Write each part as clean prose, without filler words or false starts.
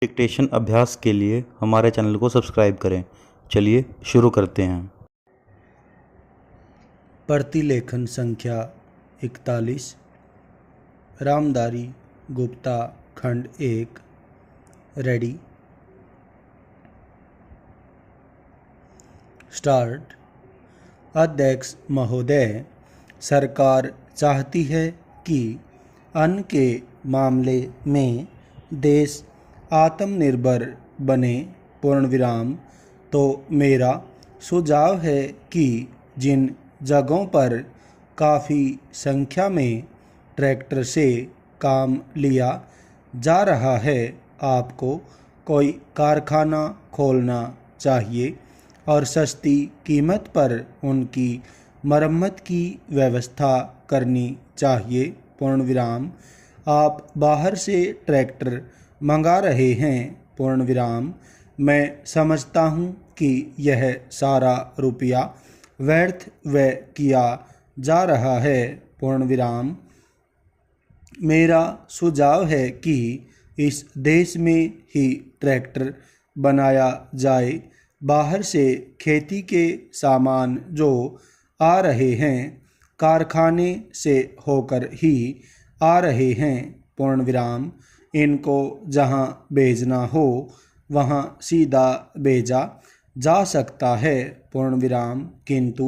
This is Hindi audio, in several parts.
डिक्टेशन अभ्यास के लिए हमारे चैनल को सब्सक्राइब करें। चलिए शुरू करते हैं। प्रतिलेखन संख्या 41 रामधारी गुप्ता खंड 1 रेडी स्टार्ट। अध्यक्ष महोदय, सरकार चाहती है कि अन्न के मामले में देश आत्मनिर्भर बने पूर्ण विराम। तो मेरा सुझाव है कि जिन जगहों पर काफ़ी संख्या में ट्रैक्टर से काम लिया जा रहा है, आपको कोई कारखाना खोलना चाहिए और सस्ती कीमत पर उनकी मरम्मत की व्यवस्था करनी चाहिए पूर्ण विराम। आप बाहर से ट्रैक्टर मंगा रहे हैं पूर्ण विराम। मैं समझता हूँ कि यह सारा रुपया व्यर्थ व्यय किया जा रहा है पूर्ण विराम। मेरा सुझाव है कि इस देश में ही ट्रैक्टर बनाया जाए। बाहर से खेती के सामान जो आ रहे हैं, कारखाने से होकर ही आ रहे हैं पूर्ण विराम। इनको जहां भेजना हो वहां सीधा भेजा जा सकता है पूर्ण विराम, किंतु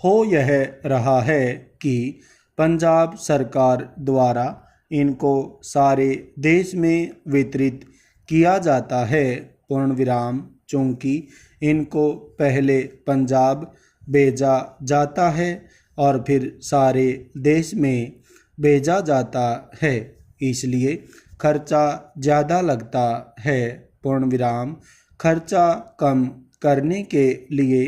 हो यह रहा है कि पंजाब सरकार द्वारा इनको सारे देश में वितरित किया जाता है पूर्ण विराम। चूँकि इनको पहले पंजाब भेजा जाता है और फिर सारे देश में भेजा जाता है, इसलिए खर्चा ज़्यादा लगता है पूर्ण विराम। खर्चा कम करने के लिए,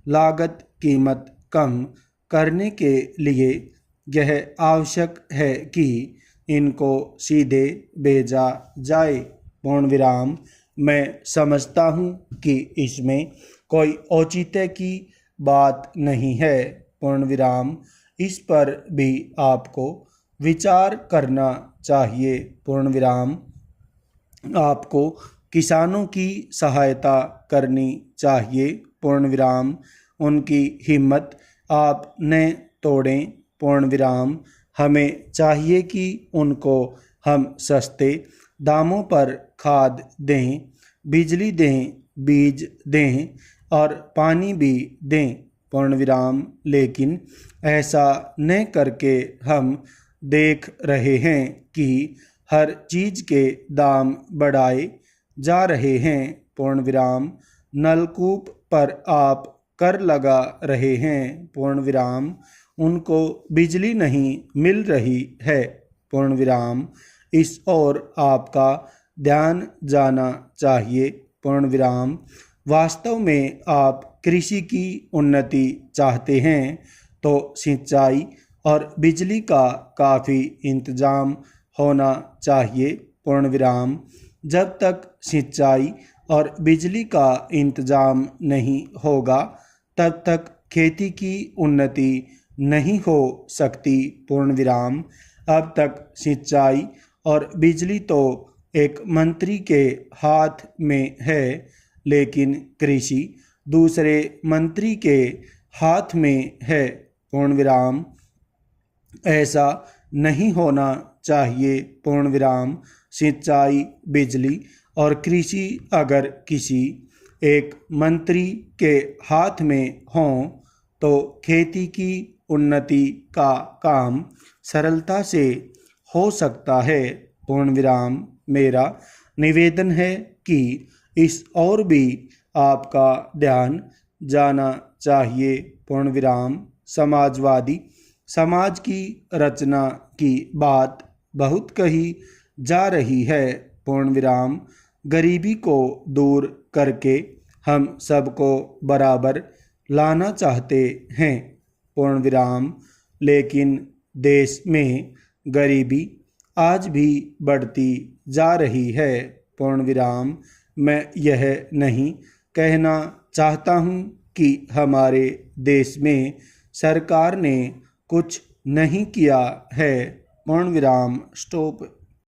लागत कीमत कम करने के लिए यह आवश्यक है कि इनको सीधे भेजा जाए पूर्ण विराम। मैं समझता हूँ कि इसमें कोई औचित्य की बात नहीं है पूर्ण विराम। इस पर भी आपको विचार करना चाहिए पूर्ण विराम। आपको किसानों की सहायता करनी चाहिए पूर्ण विराम। उनकी हिम्मत आप न तोड़ें पूर्ण विराम। हमें चाहिए कि उनको हम सस्ते दामों पर खाद दें, बिजली दें, बीज दें और पानी भी दें पूर्ण विराम। लेकिन ऐसा न करके हम देख रहे हैं कि हर चीज़ के दाम बढ़ाए जा रहे हैं पूर्ण विराम। नलकूप पर आप कर लगा रहे हैं पूर्ण विराम, उनको बिजली नहीं मिल रही है पूर्ण विराम। इस ओर आपका ध्यान जाना चाहिए पूर्ण विराम। वास्तव में आप कृषि की उन्नति चाहते हैं तो सिंचाई और बिजली का काफ़ी इंतज़ाम होना चाहिए पूर्ण विराम। जब तक सिंचाई और बिजली का इंतज़ाम नहीं होगा, तब तक खेती की उन्नति नहीं हो सकती पूर्ण विराम। अब तक सिंचाई और बिजली तो एक मंत्री के हाथ में है, लेकिन कृषि दूसरे मंत्री के हाथ में है पूर्ण विराम। ऐसा नहीं होना चाहिए पूर्ण विराम। सिंचाई, बिजली और कृषि अगर किसी एक मंत्री के हाथ में हों तो खेती की उन्नति का काम सरलता से हो सकता है पूर्ण विराम। मेरा निवेदन है कि इस और भी आपका ध्यान जाना चाहिए पूर्ण विराम। समाजवादी समाज की रचना की बात बहुत कही जा रही है पूर्ण विराम। गरीबी को दूर करके हम सबको बराबर लाना चाहते हैं पूर्ण विराम, लेकिन देश में गरीबी आज भी बढ़ती जा रही है पूर्ण विराम। मैं यह नहीं कहना चाहता हूँ कि हमारे देश में सरकार ने कुछ नहीं किया है पूर्ण विराम। स्टॉप।